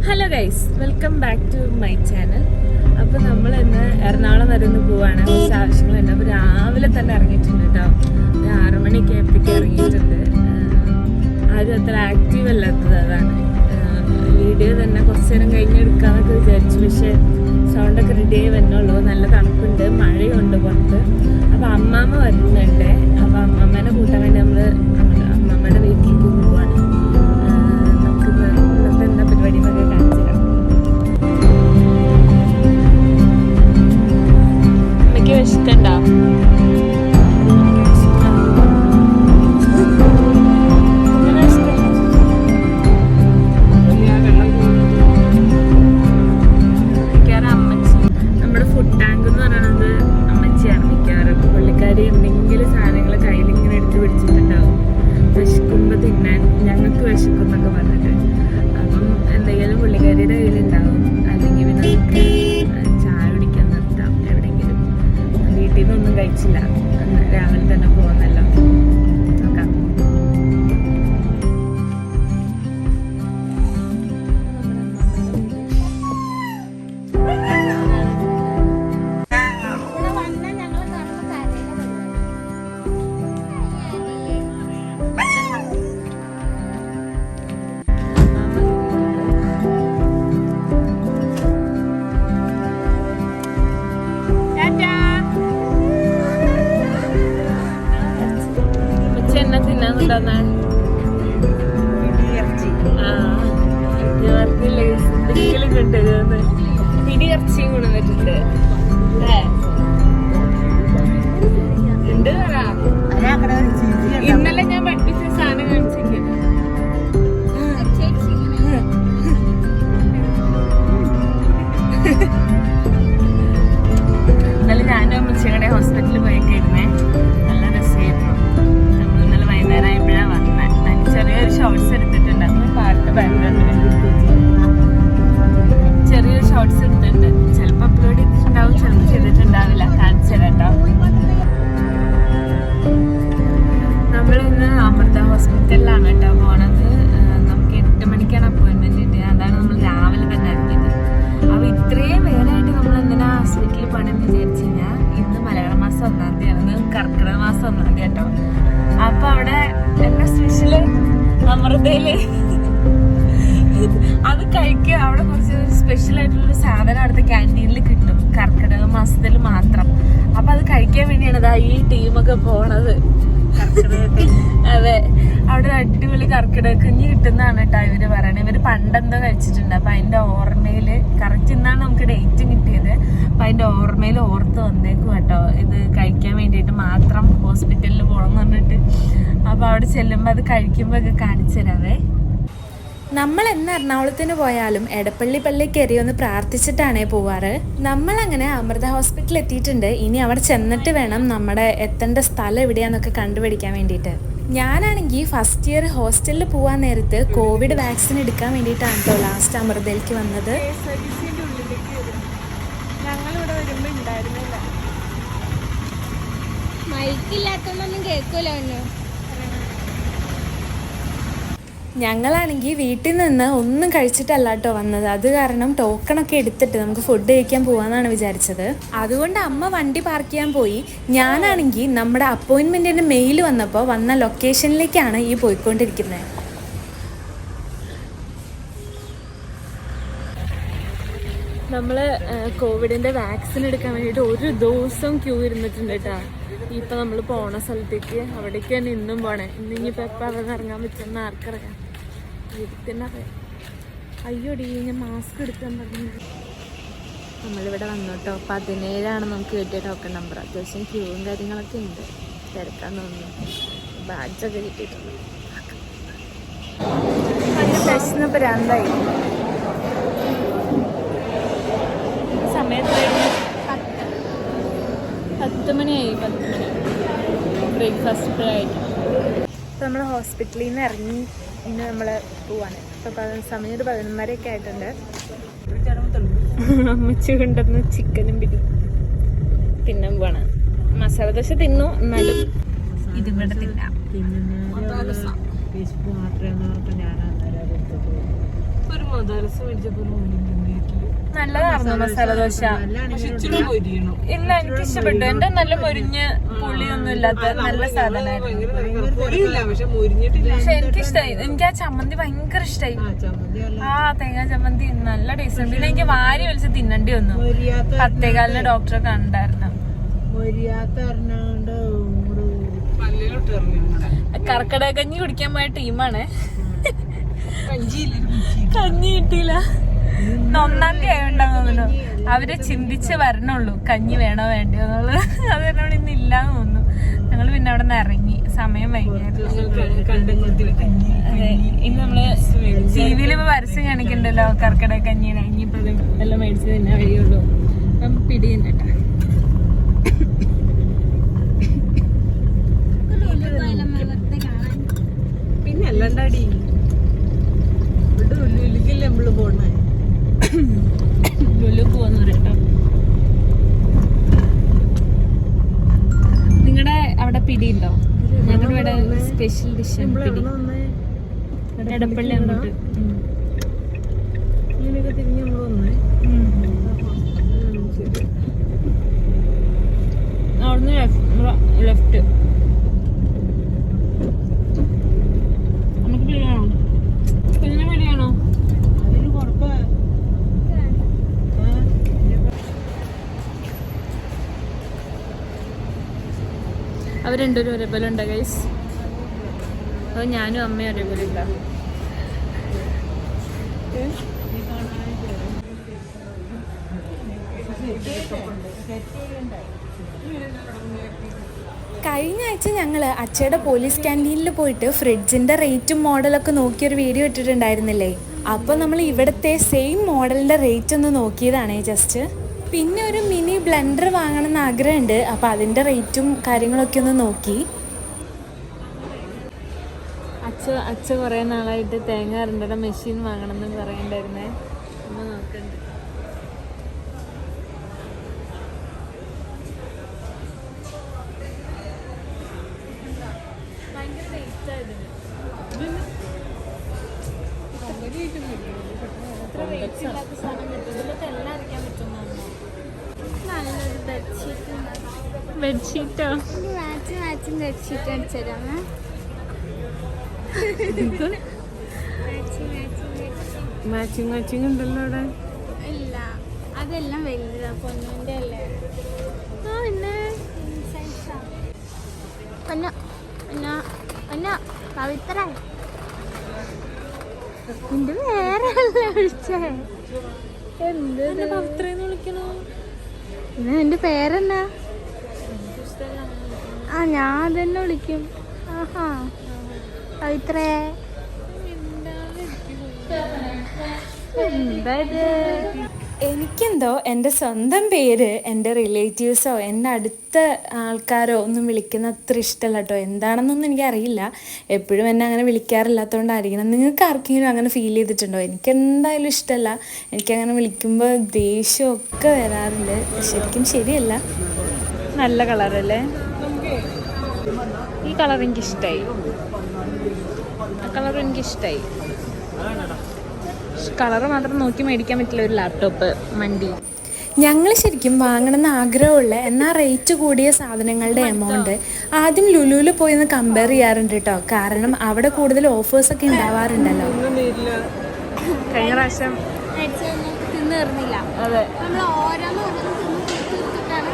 Hello guys, welcome back to my channel. അപ്പോൾ നമ്മൾ ഇന്ന് എറണാകുളം വരെ ഒന്ന് പോവാണ്. കുറച്ച് ആവശ്യങ്ങളുണ്ട്. അപ്പോൾ രാവിലെ തന്നെ ഇറങ്ങിയിട്ടുണ്ട് കേട്ടോ. 6 മണിക്ക് എപ്പോഴേക്കും ഇറങ്ങിയിട്ടുണ്ട്. ആരും അത്ര ആക്റ്റീവ് അല്ലാത്തത് അതാണ്. വീഡിയോ തന്നെ കുറച്ച് നേരം കഴിഞ്ഞെടുക്കാമെന്നൊക്കെ വിചാരിച്ചു. പക്ഷേ സൗണ്ടൊക്കെ റെഡി ആയി വരുന്നുള്ളൂ. നല്ല തണുപ്പുണ്ട്, മഴയുണ്ട് പുറത്ത്. അപ്പോൾ അമ്മാമ്മ വരുന്നുണ്ട്. അപ്പോൾ അമ്മമ്മേനെ കൂട്ടാൻ വേണ്ടി നമ്മൾ അമ്മമ്മയുടെ വീട്ടിലേക്ക് പോവാണ്. നമുക്കിന്ന് ഇന്നത്തെ എന്താ പരിപാടി എന്നൊക്കെ കാണിച്ചു തരാം. അമ്മയ്ക്ക് വിശക്കുണ്ടോ? എന്തെങ്കിലും സാധനങ്ങൾ കയ്യിൽ ഇങ്ങനെ എടുത്ത് പിടിച്ചിട്ടുണ്ടാവും. വിശക്കുമ്പോൾ തിന്നാൻ ഞങ്ങൾക്ക് വിശക്കും എന്നൊക്കെ പറഞ്ഞിട്ട്. അപ്പം എന്തെങ്കിലും പുള്ളിക്കാരിയുടെ കയ്യിലുണ്ടാവും. അല്ലെങ്കിൽ പിന്നെ നമുക്ക് ചായ കുടിക്കാൻ നിർത്താം എവിടെയെങ്കിലും. വീട്ടിൽ നിന്നൊന്നും കഴിച്ചില്ല, രാവിലെ തന്നെ പോകുന്നല്ലോ. നോക്കാം. പിടിയിറച്ചിയും കൊണ്ടുവന്നിട്ടുണ്ട്. ഇന്നലെ ഞാൻ പഠിപ്പിച്ച സാധനം കാണിച്ചിരിക്കുന്നത്. ഇന്നലെ ഞാനും അമ്മച്ചിയുടെ ഹോസ്പിറ്റലിൽ പോയിട്ടിരുന്നേ. നല്ല രസമായിരുന്നു. നമ്മൾ ഇന്നലെ വൈകുന്നേരം ആയപ്പോഴാണ് വന്നത്. അതിന് ചെറിയൊരു ഷോർട്സ് എടുത്തിട്ടുണ്ട്. അന്ന് പാട്ട് ബാക്ക്ഗ്രൗണ്ട് ചെറിയൊരു ഷോർട്സ് എടുത്തിട്ടുണ്ട്. ചിലപ്പോൾ അപ്ലോഡ് ചെയ്തിട്ടുണ്ടാവും, ചിലപ്പോൾ ചെയ്തിട്ടുണ്ടാവില്ല. കാണിച്ചു തരാം കേട്ടോ. നമ്മളിന്ന് അമൃത ഹോസ്പിറ്റലിലാണ് കേട്ടോ പോണത്. നമുക്ക് 8 മണിക്കാണ് അപ്പോയിൻമെന്റ് കിട്ടിയത്. അതാണ് നമ്മൾ രാവിലെ തന്നെ ഇറങ്ങിയത്. അപ്പോൾ ഇത്രയും വേഗമായിട്ട് നമ്മൾ എന്തിനാ ഹോസ്പിറ്റലിൽ പോകണമെന്ന് വിചാരിച്ചു കഴിഞ്ഞാൽ ഇന്ന് മലയാള മാസം 1-ാം തീയതിയാണ്, കർക്കിടക മാസം 1-ാം തീയതി കേട്ടോ. അപ്പോൾ അവിടെ എന്താ സ്പെഷ്യല് അമൃതയില് അത് കഴിക്കുക. അവിടെ കുറച്ച് സ്പെഷ്യൽ ആയിട്ടുള്ളൊരു സാധനം അവിടുത്തെ ക്യാൻറ്റീനിൽ കിട്ടും, കർക്കിടക മാസത്തിൽ മാത്രം. അപ്പൊ അത് കഴിക്കാൻ വേണ്ടിയാണ് ഇതാ ഈ ടീമൊക്കെ പോണത്. അതെ, അവിടെ ഒരു അടിപൊളി കർക്കിടക കഞ്ഞി കിട്ടുന്നതാണ് കേട്ടോ ഇവര് പറയണത്. ഇവര് പണ്ടെന്തോ കഴിച്ചിട്ടുണ്ട്. അപ്പൊ അതിന്റെ ഓർമ്മയില് കറക്റ്റ് ഇന്നാണ് നമുക്ക് ഡേറ്റ് കിട്ടിയത്. അപ്പൊ അതിന്റെ ഓർമ്മയിൽ ഓർത്ത് വന്നേക്കും കേട്ടോ, ഇത് കഴിക്കാൻ വേണ്ടിയിട്ട് മാത്രം ഹോസ്പിറ്റലിൽ പോകണം എന്ന് പറഞ്ഞിട്ട്. അപ്പൊ അവിടെ ചെല്ലുമ്പോ അത് കഴിക്കുമ്പോ ഒക്കെ കാണിച്ചു തരാവേ. നമ്മൾ എന്ന് എറണാകുളത്തിന് പോയാലും എടപ്പള്ളി പള്ളി കയറി ഒന്ന് പ്രാർത്ഥിച്ചിട്ടാണേ പോവാറ്. നമ്മളങ്ങനെ അമൃത ഹോസ്പിറ്റലിൽ എത്തിയിട്ടുണ്ട്. ഇനി അവിടെ ചെന്നിട്ട് വേണം നമ്മുടെ എത്തേണ്ട സ്ഥലം എവിടെയാന്നൊക്കെ കണ്ടുപിടിക്കാൻ വേണ്ടിയിട്ട്. ഞാനാണെങ്കിൽ ഫസ്റ്റ് ഇയർ ഹോസ്റ്റലിൽ പോകാൻ നേരത്ത് കോവിഡ് വാക്സിൻ എടുക്കാൻ വേണ്ടിയിട്ടാണ് കേട്ടോ ലാസ്റ്റ് അമൃതയിലേക്ക് വന്നത്. ഞങ്ങളിവിടെ വരുമ്പോ ഉണ്ടായിരുന്നില്ല. മൈക്കില്ലാത്തൊന്നും കേൾക്കൂലോ. ഞങ്ങളാണെങ്കിൽ വീട്ടിൽ നിന്ന് ഒന്നും കഴിച്ചിട്ടല്ല കേട്ടോ വന്നത്. അത് കാരണം ടോക്കണൊക്കെ എടുത്തിട്ട് നമുക്ക് ഫുഡ് കഴിക്കാൻ പോകാമെന്നാണ് വിചാരിച്ചത്. അതുകൊണ്ട് അമ്മ വണ്ടി പാർക്ക് ചെയ്യാൻ പോയി. ഞാനാണെങ്കിൽ നമ്മുടെ അപ്പോയിൻമെൻറ്റിൻ്റെ മെയിൽ വന്നപ്പോൾ വന്ന ലൊക്കേഷനിലേക്കാണ് ഈ പോയിക്കൊണ്ടിരിക്കുന്നത്. നമ്മൾ കോവിഡിൻ്റെ വാക്സിൻ എടുക്കാൻ വേണ്ടിയിട്ട് ഒരു ദിവസം ക്യൂ ഇരുന്നിട്ടുണ്ട് കേട്ടോ. ഇപ്പം നമ്മൾ പോണ സ്ഥലത്തേക്ക് അവിടേക്ക് തന്നെ ഇന്നും പോണേ. ഇന്നിപ്പോൾ എപ്പോൾ അവിടെ നിന്ന് ഇറങ്ങാൻ പറ്റുമെന്ന് ആർക്കറിയാം, ഇരുത്തിനറിയാം. അയ്യോടി, ഞാൻ മാസ്ക് എടുക്കാൻ പറഞ്ഞു. നമ്മളിവിടെ വന്നു കേട്ടോ. 17 നമുക്ക് കിട്ടിയ ടോക്കൺ നമ്പർ. അത്യാവശ്യം ക്യൂവും കാര്യങ്ങളൊക്കെ ഉണ്ട്. തിരക്കാൻ തോന്നുന്നു. ബാഡ്ജൊക്കെ കിട്ടിയിട്ടുണ്ട്. പ്രശ്നം പ്രാന്തായി. സമയത്ത് 10 മണിയായി. 10 മണി ബ്രേക്ക്ഫാസ്റ്റ് ഇപ്പോഴായിട്ട്. ഇപ്പോൾ നമ്മൾ ഹോസ്പിറ്റലിൽ നിന്ന് ഇറങ്ങി ഇന്ന് നമ്മൾ പോവാണ്. ഇപ്പോൾ സമയം ഒരു 11:30 ആയിട്ടുണ്ട്. അമ്മച്ചി കൊണ്ടുവന്ന് ചിക്കനും തിന്നാൻ പോവാണ്. മസാല ദോശ തിന്നു, എന്നാലും ഇതിവിടെ തിന്നാം. ഒരു നല്ലതായിരുന്നു മസാല ദോശ. ഇല്ല, എനിക്ക് ഇഷ്ടപ്പെട്ടു. എന്റെ നല്ല മൊരിഞ്ഞ് പുളിയൊന്നും ഇല്ലാത്ത നല്ല സാധനമായിരുന്നു. പക്ഷെ എനിക്കിഷ്ടായി. എനിക്ക് ആ ചമ്മന്തി ഭയങ്കര ഇഷ്ടായി. ആ തേങ്ങാ ചമ്മന്തി നല്ല ടേസ്റ്റ് ഉണ്ട്. പിന്നെ എനിക്ക് വാരി വലിച്ച് തിന്നണ്ടി വന്നു. 10:15 ഡോക്ടറെ കണ്ടായിരുന്നു. കർക്കിടക കഞ്ഞി കുടിക്കാൻ പോയ ടീമാണ്. കഞ്ഞി കിട്ടിയില്ല. 1-ാം തീയതി ആയോണ്ടാന്ന് തോന്നുന്നു. അവര് ചിന്തിച്ച് വരണുള്ളൂ കഞ്ഞി വേണോ വേണ്ടയോ എന്നുള്ളത്. അത് എന്നോട് ഇന്ന് ഇല്ലാന്ന് തോന്നുന്നു. ഞങ്ങള് പിന്നെ അവിടെ നിന്ന് ഇറങ്ങി. സമയം വൈകിയായിരുന്നു. അതെ, ഇന്ന് നമ്മള് ടിവിയിൽ ഇപ്പൊ പരസ്യം കാണിക്കണ്ടല്ലോ കർക്കിടക കഞ്ഞിയുടെ. ഇനിയിപ്പോ എല്ലാം മേടിച്ച് തന്നെ വഴിയുള്ളൂ. അപ്പം പിടി തന്നെട്ടാ. പിന്നെ അല്ലണ്ടാടി നമ്മള് പോണേ ലുലു പോവാന്ന് പറയട്ടോ. നിങ്ങളുടെ അവിടെ പിടിയുണ്ടോ? ഞങ്ങളുടെ ഇവിടെ സ്പെഷ്യൽ ഡിഷ് പിടി. എടപ്പള്ളി അങ്ങോട്ട് ഇങ്ങനെയൊക്കെ തിരിഞ്ഞ് നമ്മള് വന്നേ. അവിടുന്ന് ലെഫ്റ്റ്. നമുക്ക് പിടിയാണോ? കുഞ്ഞിനെ പിടിയാണോ? അതിന് കുഴപ്പ അവർ രണ്ടുപേരും ഒരേപോലെ ഉണ്ട് ഗൈസ്. അപ്പോൾ ഞാനും അമ്മയും ഒരേപോലെ ഇല്ല. കഴിഞ്ഞ ആഴ്ച ഞങ്ങൾ അച്ഛയുടെ പോലീസ് ക്യാൻറ്റീനിൽ പോയിട്ട് ഫ്രിഡ്ജിൻ്റെ റേറ്റും മോഡലൊക്കെ നോക്കിയൊരു വീഡിയോ ഇട്ടിട്ടുണ്ടായിരുന്നില്ലേ? അപ്പോൾ നമ്മൾ ഇവിടുത്തെ സെയിം മോഡലിൻ്റെ റേറ്റ് ഒന്ന് നോക്കിയതാണേ ജസ്റ്റ്. പിന്നെ ഒരു മിനി ബ്ലെൻഡർ വാങ്ങണമെന്ന് ആഗ്രഹമുണ്ട്. അപ്പോൾ അതിൻ്റെ റേറ്റും കാര്യങ്ങളൊക്കെ ഒന്ന് നോക്കി. അച്ഛ കുറേ നാളായിട്ട് തേങ്ങ അരണ്ടയുടെ മെഷീൻ വാങ്ങണമെന്ന് പറയണ്ടായിരുന്നേ. അമ്മ നോക്കണ്ട്. ഭയങ്കര റേറ്റ് ആയതിന്. ഇത്ര റേറ്റ് ഇല്ലാത്ത സാധനം കിട്ടും. ഇതിലൊക്കെ എല്ലാം അരയ്ക്കാൻ പറ്റുന്നതാണോ? നല്ലൊരു ബെഡ്ഷീറ്റ്. ബെഡ്ഷീറ്റോ? മാച്ചും ബെഡ്ഷീറ്റ് അടിച്ചേരാമേ. മാച്ചിങ് ഉണ്ടല്ലോ അവിടെ. ഇല്ല, അതെല്ലാം വലുതാ. പൊന്നിന്റെ അല്ലേ? പിന്നെ പവിത്ര നിന്റെ വേറെ വിളിച്ചേ. എന്ത് പവിത്രന്ന് വിളിക്കണോ? പിന്നെ നിന്റെ പേരെന്നാ? ആ, ഞാൻ തന്നെ വിളിക്കും. ആഹാ, പവിത്രേ. എന്താ ഇത്? എനിക്കെന്തോ എൻ്റെ സ്വന്തം പേര് എൻ്റെ റിലേറ്റീവ്സോ എൻ്റെ അടുത്ത ആൾക്കാരോ ഒന്നും വിളിക്കുന്ന അത്ര ഇഷ്ടമല്ല കേട്ടോ. എന്താണെന്നൊന്നും എനിക്കറിയില്ല. എപ്പോഴും എന്നെ അങ്ങനെ വിളിക്കാറില്ലാത്തതുകൊണ്ടായിരിക്കണം. നിങ്ങൾക്ക് ആർക്കെങ്കിലും അങ്ങനെ ഫീൽ ചെയ്തിട്ടുണ്ടോ? എനിക്കെന്തായാലും ഇഷ്ടമല്ല. എനിക്കങ്ങനെ വിളിക്കുമ്പോൾ ദേഷ്യമൊക്കെ വരാറുണ്ട്. ശരിക്കും ശരിയല്ല. നല്ല കളറല്ലേ? ഈ കളർ എനിക്കിഷ്ടമായി. ആ കളർ എനിക്കിഷ്ടമായി. കളറ് മാത്രം നോക്കി മേടിക്കാൻ പറ്റില്ല ഒരു ലാപ്ടോപ്പ് മണ്ടി. ഞങ്ങൾ ശരിക്കും വാങ്ങണമെന്ന് ആഗ്രഹമുള്ള എന്നാൽ റേറ്റ് കൂടിയ സാധനങ്ങളുടെ എമൗണ്ട് ആദ്യം ലുലുവിൽ പോയി ഒന്ന് കമ്പയർ ചെയ്യാറുണ്ട് കേട്ടോ. കാരണം അവിടെ കൂടുതൽ ഓഫേഴ്സൊക്കെ ഉണ്ടാവാറുണ്ടല്ലോ. കഴിഞ്ഞ പ്രാവശ്യം തിന്നു തീർന്നില്ല. അതെ, നമ്മൾ ഓരോന്ന് തീർത്തിട്ടാണ്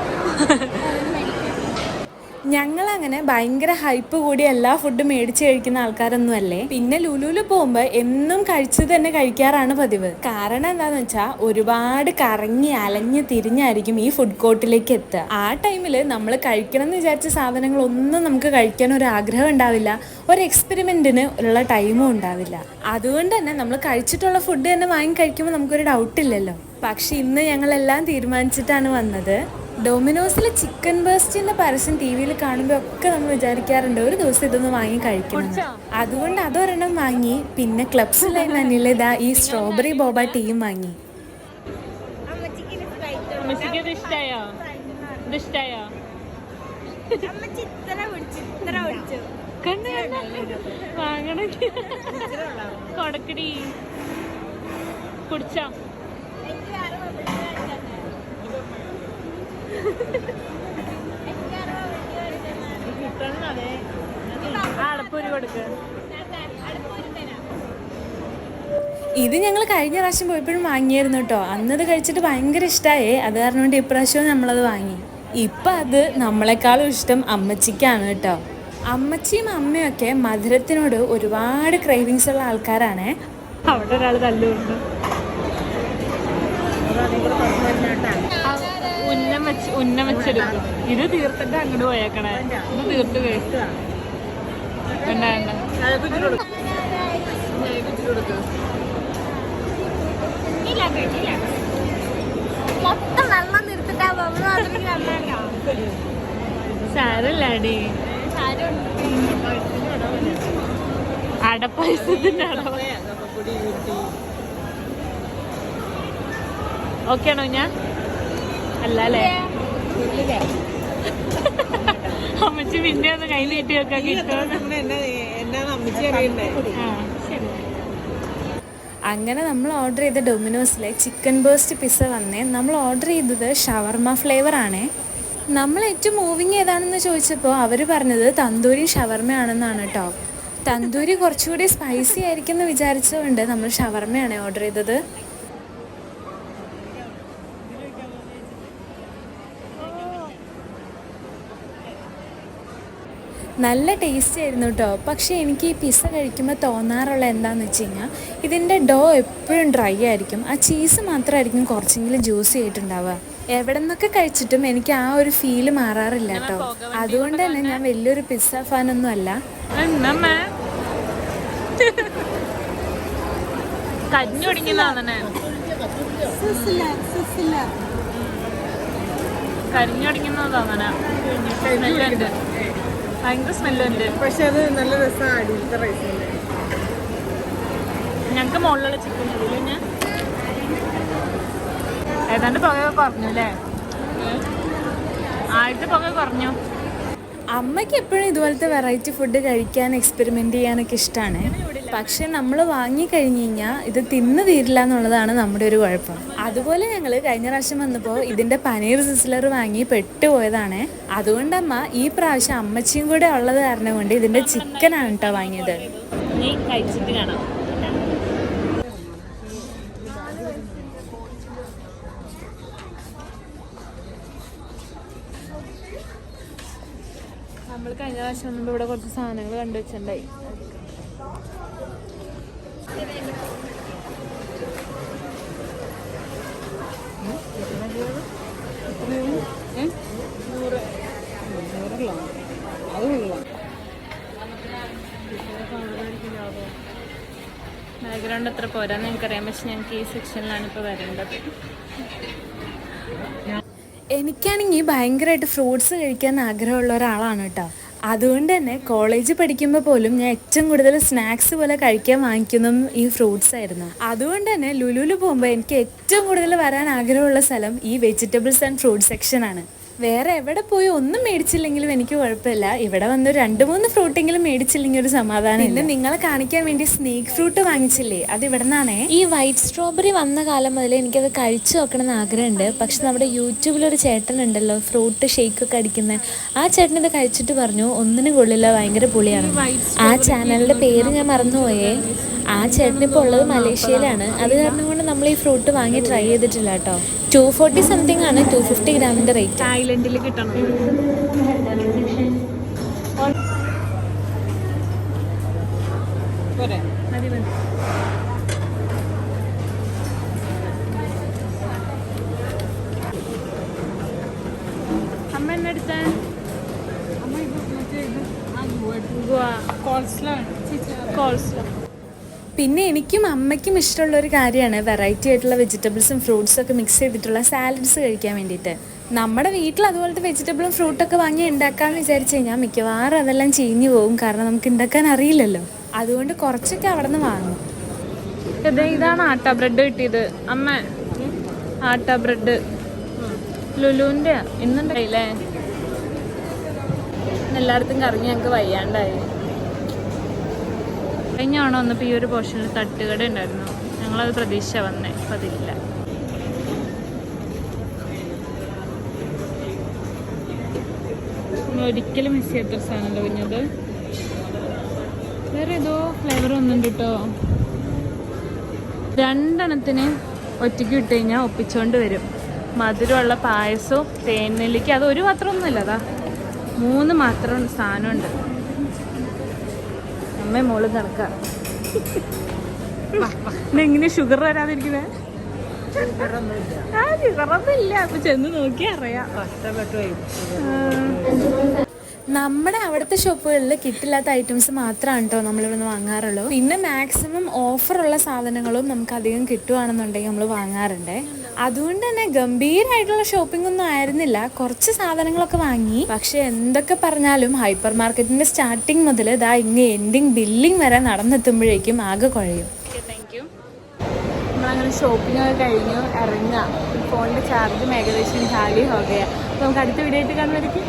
ഞങ്ങളങ്ങനെ ഭയങ്കര ഹൈപ്പ് കൂടി എല്ലാ ഫുഡും മേടിച്ച് കഴിക്കുന്ന ആൾക്കാരൊന്നും അല്ലേ. പിന്നെ ലുലുവിൽ പോകുമ്പോൾ എന്നും കഴിച്ചത് തന്നെ കഴിക്കാറാണ് പതിവ്. കാരണം എന്താണെന്ന് വെച്ചാൽ ഒരുപാട് കറങ്ങി അലഞ്ഞ് തിരിഞ്ഞായിരിക്കും ഈ ഫുഡ് കോർട്ടിലേക്ക് എത്തുക. ആ ടൈമിൽ നമ്മൾ കഴിക്കണം എന്ന് വിചാരിച്ച സാധനങ്ങളൊന്നും നമുക്ക് കഴിക്കാൻ ഒരു ആഗ്രഹം ഉണ്ടാവില്ല. ഒരു എക്സ്പെരിമെൻറ്റിന് ഉള്ള ടൈമും ഉണ്ടാവില്ല. അതുകൊണ്ട് തന്നെ നമ്മൾ കഴിച്ചിട്ടുള്ള ഫുഡ് തന്നെ വാങ്ങി കഴിക്കുമ്പോൾ നമുക്കൊരു ഡൗട്ടില്ലല്ലോ. പക്ഷെ ഇന്ന് ഞങ്ങളെല്ലാം തീരുമാനിച്ചിട്ടാണ് വന്നത്. ഡൊമിനോസിലെ ചിക്കൻ ബേസ്റ്റിന്റെ പരസ്യം ടി വിയിൽ കാണുമ്പോൾ ഒക്കെ നമ്മൾ വിചാരിക്കാറുണ്ട് ഒരു ദിവസം ഇതൊന്ന് വാങ്ങി കഴിക്കണം. അതുകൊണ്ട് അതൊരെണ്ണം വാങ്ങി. പിന്നെ ക്ലബ്സ് ലൈൻ മഞ്ഞിൽ ഇതാ ഈ സ്ട്രോബെറി ബോബ ടീയും വാങ്ങി. കുടിച്ചോ? അടപ്പൂരി കൊടുക്ക്. ഇത് ഞങ്ങൾ കഴിഞ്ഞ പ്രാവശ്യം പോയപ്പോഴും വാങ്ങിയായിരുന്നു കേട്ടോ. അന്നത് കഴിച്ചിട്ട് ഭയങ്കര ഇഷ്ടമായേ. അത് കാരണം കൊണ്ട് ഇപ്രാവശ്യവും നമ്മളത് വാങ്ങി. ഇപ്പം അത് നമ്മളെക്കാളും ഇഷ്ടം അമ്മച്ചിക്കാണ് കേട്ടോ. അമ്മച്ചിയും അമ്മയൊക്കെ മധുരത്തിനോട് ഒരുപാട് ക്രേവിങ്സ് ഉള്ള ആൾക്കാരാണേ. അവിടെ ഒരാൾ തല്ലുണ്ട്. ഉന്നം വെച്ചെടുക്കും. ഇത് തീർത്തിട്ട് അങ്ങോട്ട് പോയേക്കണേ. ഇത് തീർത്ത് കഴിക്കുക. വേണ്ട വേണ്ട. മൊത്തം വെള്ളം നിർത്തിട്ടാ സാരല്ലാടി. അടപ്പായസത്തിന്റെ അടവ ഓക്കെ ആണോ? ഞാൻ അല്ല അല്ലേ? അമ്മച്ചി പിന്നെ ഒന്ന് കൈ നീട്ടി വെക്കാൻ കിട്ടുമോ? എന്നാണ് അമ്മച്ചി അറിയണ്ടേ? ശരി. അങ്ങനെ നമ്മൾ ഓർഡർ ചെയ്ത ഡൊമിനോസിലെ ചിക്കൻ ബേസ്റ്റ് പിസ്സ വന്നേ. നമ്മൾ ഓർഡർ ചെയ്തത് ഷവർമ ഫ്ലേവർ ആണേ. നമ്മൾ ഏറ്റവും മൂവിങ് ഏതാണെന്ന് ചോദിച്ചപ്പോൾ അവർ പറഞ്ഞത് തന്തൂരി ഷവർമയാണെന്നാണ് കേട്ടോ. തന്തൂരി കുറച്ചുകൂടി സ്പൈസി ആയിരിക്കും എന്ന് വിചാരിച്ചുകൊണ്ട് നമ്മൾ ഷവർമയാണ് ഓർഡർ ചെയ്തത്. നല്ല ടേസ്റ്റ് ആയിരുന്നു കേട്ടോ. പക്ഷേ എനിക്ക് ഈ പിസ്സ കഴിക്കുമ്പോൾ തോന്നാറുള്ള എന്താണെന്ന് വെച്ച് കഴിഞ്ഞാൽ ഇതിൻ്റെ ഡോ എപ്പോഴും ഡ്രൈ ആയിരിക്കും. ആ ചീസ് മാത്രമായിരിക്കും കുറച്ചെങ്കിലും ജ്യൂസി ആയിട്ടുണ്ടാവുക. എവിടെ നിന്നൊക്കെ കഴിച്ചിട്ടും എനിക്ക് ആ ഒരു ഫീല് മാറാറില്ല കേട്ടോ. അതുകൊണ്ട് തന്നെ ഞാൻ വലിയൊരു പിസ്സ ഫാനൊന്നും അല്ല. കരിഞ്ഞൊടിക്കുന്നതാണ്. കരിഞ്ഞൊടിക്കുന്നതാണ്. സ്മെല്ലുണ്ട്, ഭയങ്കര സ്മെല്ലുണ്ട്. പക്ഷെ അത് നല്ല രസമാണ്. അടിയിലത്തെ റൈസല്ലേ ഞങ്ങൾക്ക് മുകളിലുള്ള ചിക്കൻ മതിയില്ല. ഞാൻ ഏതാണ്ട് പുക കുറഞ്ഞു അല്ലേ? ആദ്യത്തെ പുക കുറഞ്ഞു. അമ്മയ്ക്ക് എപ്പോഴും ഇതുപോലത്തെ വെറൈറ്റി ഫുഡ് കഴിക്കാൻ എക്സ്പെരിമെൻ്റ് ചെയ്യാനൊക്കെ ഇഷ്ടമാണ്. പക്ഷെ നമ്മൾ വാങ്ങിക്കഴിഞ്ഞ് കഴിഞ്ഞാൽ ഇത് തിന്ന് തീരില്ല എന്നുള്ളതാണ് നമ്മുടെ ഒരു കുഴപ്പം. അതുപോലെ ഞങ്ങൾ കഴിഞ്ഞ പ്രാവശ്യം വന്നപ്പോൾ ഇതിൻ്റെ പനീർ സിസ്ലർ വാങ്ങി പെട്ടുപോയതാണ്. അതുകൊണ്ട് അമ്മ ഈ പ്രാവശ്യം അമ്മച്ചിയും കൂടെ ഉള്ളത് കാരണം കൊണ്ട് ഇതിൻ്റെ ചിക്കനാണ് കേട്ടോ വാങ്ങിയത്. നീ കഴിച്ചിട്ട് കാണാം. നമ്മൾ കഴിഞ്ഞ പ്രാവശ്യം വന്നപ്പോൾ ഇവിടെ കുറച്ച് സാധനങ്ങൾ കണ്ടുവച്ചിട്ടുണ്ടായി. ബാക്ക്ഗ്രൗണ്ട് എത്ര പോരാന്ന് എനിക്കറിയാം. പക്ഷെ ഞങ്ങൾക്ക് ഈ സെക്ഷനിലാണ് ഇപ്പോൾ വരേണ്ടത്. എനിക്കാണെങ്കിൽ ഭയങ്കരമായിട്ട് ഫ്രൂട്ട്സ് കഴിക്കാൻ ആഗ്രഹമുള്ള ഒരാളാണ് കേട്ടോ. അതുകൊണ്ട് തന്നെ കോളേജിൽ പഠിക്കുമ്പോൾ പോലും ഞാൻ ഏറ്റവും കൂടുതൽ സ്നാക്സ് പോലെ കഴിക്കാൻ വാങ്ങിക്കുന്നതും ഈ ഫ്രൂട്ട്സ് ആയിരുന്നു. അതുകൊണ്ട് തന്നെ ലുലുവിൽ പോകുമ്പോൾ എനിക്ക് ഏറ്റവും കൂടുതൽ വരാൻ ആഗ്രഹമുള്ള സ്ഥലം ഈ വെജിറ്റബിൾസ് ആൻഡ് ഫ്രൂട്ട് സെക്ഷനാണ്. വേറെ എവിടെ പോയി ഒന്നും മേടിച്ചില്ലെങ്കിലും എനിക്ക് കുഴപ്പമില്ല. ഇവിടെ വന്ന് 2-3 ഫ്രൂട്ടെങ്കിലും മേടിച്ചില്ലെങ്കിൽ ഒരു സമാധാനം. പിന്നെ നിങ്ങളെ കാണിക്കാൻ വേണ്ടി സ്നേക്ക് ഫ്രൂട്ട് വാങ്ങിച്ചില്ലേ, അത് ഇവിടെ നിന്നാണേ. ഈ വൈറ്റ് സ്ട്രോബെറി വന്ന കാലം മുതൽ എനിക്കത് കഴിച്ചു നോക്കണമെന്ന് ആഗ്രഹമുണ്ട്. പക്ഷെ നമ്മുടെ യൂട്യൂബിലൊരു ചേട്ടനുണ്ടല്ലോ ഫ്രൂട്ട് ഷേക്കൊക്കെ അടിക്കുന്നത്. ആ ചേട്ടൻ ഇത് കഴിച്ചിട്ട് പറഞ്ഞു ഒന്നിനും കൊള്ളില്ല, ഭയങ്കര പുളിയാണ്. ആ ചാനലിൻ്റെ പേര് ഞാൻ മറന്നുപോയേ. ആ ചേട്ടനിപ്പോൾ ഉള്ളത് മലേഷ്യയിലാണ്. അത് കാരണം കൊണ്ട് നമ്മൾ ഈ ഫ്രൂട്ട് വാങ്ങി ട്രൈ ചെയ്തിട്ടില്ല കേട്ടോ. 240 സംതിങ് ആണ് 250 ഗ്രാമിൻ്റെ റേറ്റ്. തായ്ലൻഡിൽ കിട്ടണം. മതി മതി. അമ്മ എന്നെടുത്ത കോൾസ്ലോ. പിന്നെ എനിക്കും അമ്മയ്ക്കും ഇഷ്ടമുള്ള ഒരു കാര്യമാണ് വെറൈറ്റി ആയിട്ടുള്ള വെജിറ്റബിൾസും ഫ്രൂട്ട്സും ഒക്കെ മിക്സ് ചെയ്തിട്ടുള്ള സാലഡ്സ് കഴിക്കാൻ വേണ്ടിയിട്ട്. നമ്മുടെ വീട്ടിൽ അതുപോലത്തെ വെജിറ്റബിളും ഫ്രൂട്ടൊക്കെ വാങ്ങി ഉണ്ടാക്കാമെന്ന് വിചാരിച്ചു കഴിഞ്ഞാൽ മിക്കവാറും അതെല്ലാം ചീഞ്ഞു പോകും. കാരണം നമുക്ക് ഉണ്ടാക്കാൻ അറിയില്ലല്ലോ. അതുകൊണ്ട് കുറച്ചൊക്കെ അവിടെ നിന്ന് വാങ്ങും. ഇതാണ് ആട്ട ബ്രെഡ് കിട്ടിയത്. അമ്മ ആട്ട ബ്രെഡ് ലുലുവിൻ്റെ ഇന്നുണ്ടായില്ലേ? എല്ലായിടത്തും കറങ്ങി ഞങ്ങൾക്ക് വയ്യാണ്ടായി. കഴിഞ്ഞാണോ വന്നപ്പോൾ ഈ ഒരു പോർഷനിൽ തട്ടുകട ഉണ്ടായിരുന്നു. ഞങ്ങൾ ഞങ്ങളത് പ്രതീക്ഷ വന്നേ, അപ്പം അതില്ല. ഒരിക്കലും മിസ് ചെയ്യാത്ത സാധനമല്ലോ കുഞ്ഞത്. വേറെ ഏതോ ഫ്ലേവർ ഒന്നുണ്ട് കേട്ടോ. 2 എണ്ണത്തിന് ഒറ്റയ്ക്ക് ഇട്ട് കഴിഞ്ഞാൽ ഒപ്പിച്ചോണ്ട് വരും. മധുരമുള്ള പായസവും തേനെല്ലിക്ക, അത് ഒരു മാത്രമൊന്നുമില്ല, അതാ 3 മാത്രം സാധനമുണ്ട്. അമ്മ മോള് കണക്കാ. എങ്ങനെ ഷുഗർ വരാതിരിക്കുന്നേ? ഷുഗറൊന്നും ഇല്ല. അപ്പൊ ചെന്ന് നോക്കി അറിയാം. നമ്മുടെ അവിടുത്തെ ഷോപ്പുകളിൽ കിട്ടില്ലാത്ത ഐറ്റംസ് മാത്രമാണ് കേട്ടോ നമ്മളിവിടുന്ന് വാങ്ങാറുള്ളൂ. പിന്നെ മാക്സിമം ഓഫറുള്ള സാധനങ്ങളും നമുക്ക് അധികം കിട്ടുവാണെന്നുണ്ടെങ്കിൽ നമ്മൾ വാങ്ങാറുണ്ട്. അതുകൊണ്ട് തന്നെ ഗംഭീരമായിട്ടുള്ള ഷോപ്പിംഗ് ഒന്നും ആയിരുന്നില്ല. കുറച്ച് സാധനങ്ങളൊക്കെ വാങ്ങി. പക്ഷെ എന്തൊക്കെ പറഞ്ഞാലും ഹൈപ്പർ മാർക്കറ്റിന്റെ സ്റ്റാർട്ടിങ് മുതൽ ഇതാ ഇങ്ങ് എൻഡിങ് ബില്ലിങ് വരെ നടന്നെത്തുമ്പോഴേക്കും ആകെ കുഴയും. Thank you. നമ്മളങ്ങനെ ഷോപ്പിംഗ് ഒക്കെ കഴിഞ്ഞു ഇറങ്ങാം. ഫോണിന്റെ ചാർജും ഏകദേശം ഖാലി ഹോഗയാ. നമുക്ക് അടുത്ത വീഡിയോ ആയിട്ട് കാണുന്നവർക്ക്